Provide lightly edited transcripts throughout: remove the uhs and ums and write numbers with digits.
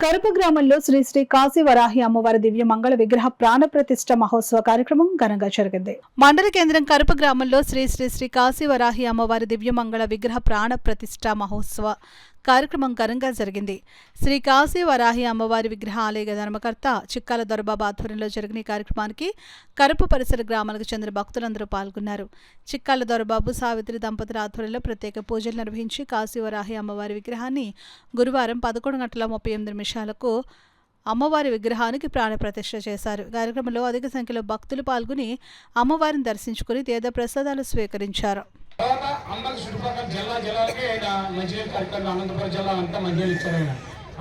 కరప గ్రామంలో శ్రీ శ్రీ కాశీ వరాహి అమ్మవారి దివ్య మంగళ విగ్రహ ప్రాణ ప్రతిష్ఠ మహోత్సవ కార్యక్రమం ఘనంగా జరిగింది. మండల కేంద్రం కరప గ్రామంలో శ్రీ శ్రీ శ్రీ కాశీ వరాహి అమ్మవారి దివ్య మంగళ విగ్రహ ప్రాణ ప్రతిష్ఠ మహోత్సవ కార్యక్రమం ఘనంగా జరిగింది. శ్రీ కాశీ వరాహి అమ్మవారి విగ్రహ ఆలయ ధర్మకర్త చిక్కాల దొరబాబు ఆధ్వర్యంలో జరిగిన ఈ కార్యక్రమానికి కరప పరిసర గ్రామాలకు చెందిన భక్తులందరూ పాల్గొన్నారు. చిక్కాల దొరబాబు సావిత్రి దంపతుల ఆధ్వర్యంలో ప్రత్యేక పూజలు నిర్వహించి కాశీ వరాహి అమ్మవారి విగ్రహాన్ని గురువారం 11:38 అమ్మవారి విగ్రహానికి ప్రాణ ప్రతిష్ఠ చేశారు. కార్యక్రమంలో అధిక సంఖ్యలో భక్తులు పాల్గొని అమ్మవారిని దర్శించుకుని తీర్థ ప్రసాదాలు స్వీకరించారు.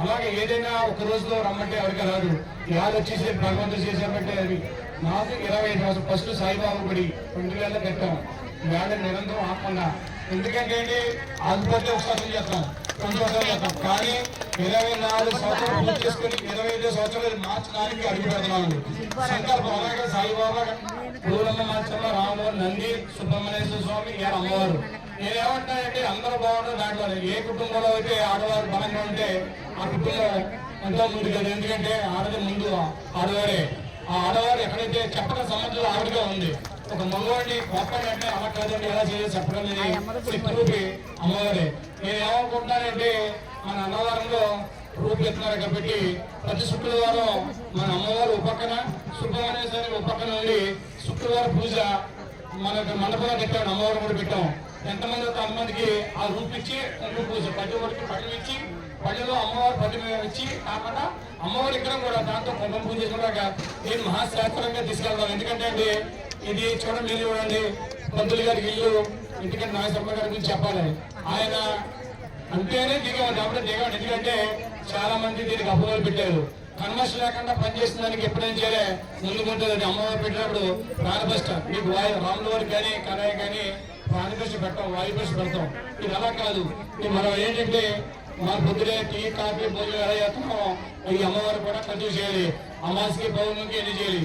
అలాగే ఏదైనా ఒక రోజులో రమ్మంటే ఎవరికి రాదు. యాద వచ్చేసి భగవంతుడు చేసామంటే అది మాకు 25 రోజులు ఫస్ట్ సాయిబాబు గుడి 2000 కట్టాం. వేడ నిరంతరం ఆపకుండా ఎందుకంటే ఆగిపోతే ఒకసారి చేస్తాం, 2 సంవత్సరాలు చేస్తాం. కానీ 24 సంవత్సరాలు పూర్తి చేసుకుని 25 సంవత్సరాలు మార్చి 4కి అడుగు పెడుతున్నామండి. సంకల్పం అలాగే సాయిబాబా, పూలమ్మ మార్చమ్మ, రాముడు, నంది, సుబ్రహ్మణ్యేశ్వర స్వామి, అమ్మవారు. నేనేమంటానంటే అందరూ బాగుంటారు. దాంట్లో ఏ కుటుంబంలో అయితే ఆడవారు బలంగా ఉంటే ఆ కుటుంబం ఎంతో ముందుకు. ఎందుకంటే ఆడది ముందు ఆడవారే. ఆ ఆడవారు ఎక్కడైతే చెప్పడం సంబంధం ఆవిడగా ఉంది. ఒక మగవాడిని గొప్పని అంటే అలా కాదండి, ఎలా చేయాలి చెప్పడం శక్తి అమ్మవారే. నేను ఏమనుకుంటున్నానంటే మన అన్నవరంలో రూపుకెత్తున్నారు కాబట్టి ప్రతి శుక్రవారం మన అమ్మవారు ఉపక్కన, సుబ్రహ్మణ్యేశ్వరి ఉపక్కన ఉండి శుక్రవారం పూజ మనకు మండపంలో పెట్టాం, అమ్మవారు కూడా పెట్టాం. ఎంతమంది అంతమందికి ఆ రూపిచ్చి పూజ పది వరకు పళ్ళు ఇచ్చి పళ్ళులో అమ్మవారు పది ఇచ్చి కాకుండా అమ్మవారి ఇక్కడ కూడా దాంతో కుంభం పూజ చేసుకున్నాక నేను మహాశాస్త్రంగా తీసుకెళ్తాను. ఎందుకంటే అండి ఇది చూడండి, చూడండి పంతులు గారికి ఇల్లు, ఎందుకంటే నాగేశ్వర గారి గురించి చెప్పాలి. ఆయన అంటేనే దిగేవాడు, అప్పుడే దిగేవాడు. ఎందుకంటే చాలా మంది దీనికి అపోహలు పెట్టారు. కన్వర్స్ లేకుండా పనిచేసిన దానికి ఎప్పుడైనా చేయాలి ముందుకుంటుంది. అమ్మవారు పెట్టినప్పుడు ప్రాణప్రతిష్ఠ మీకు రాముల వారికి కానీ కన్నయ్య కానీ ప్రాణప్రతిష్ఠ పెట్టాం, వాయుప్రతిష్ఠ పెడతాం. ఇది అలా కాదు. మనం ఏంటంటే మన పొద్దునే టీ కాఫీ భోజనం ఎలా చేస్తామో ఈ అమ్మవారు కూడా కంటిన్యూ చేయాలి. అమావాస్యకి పౌర్ణమికి ఎన్ని చేయాలి.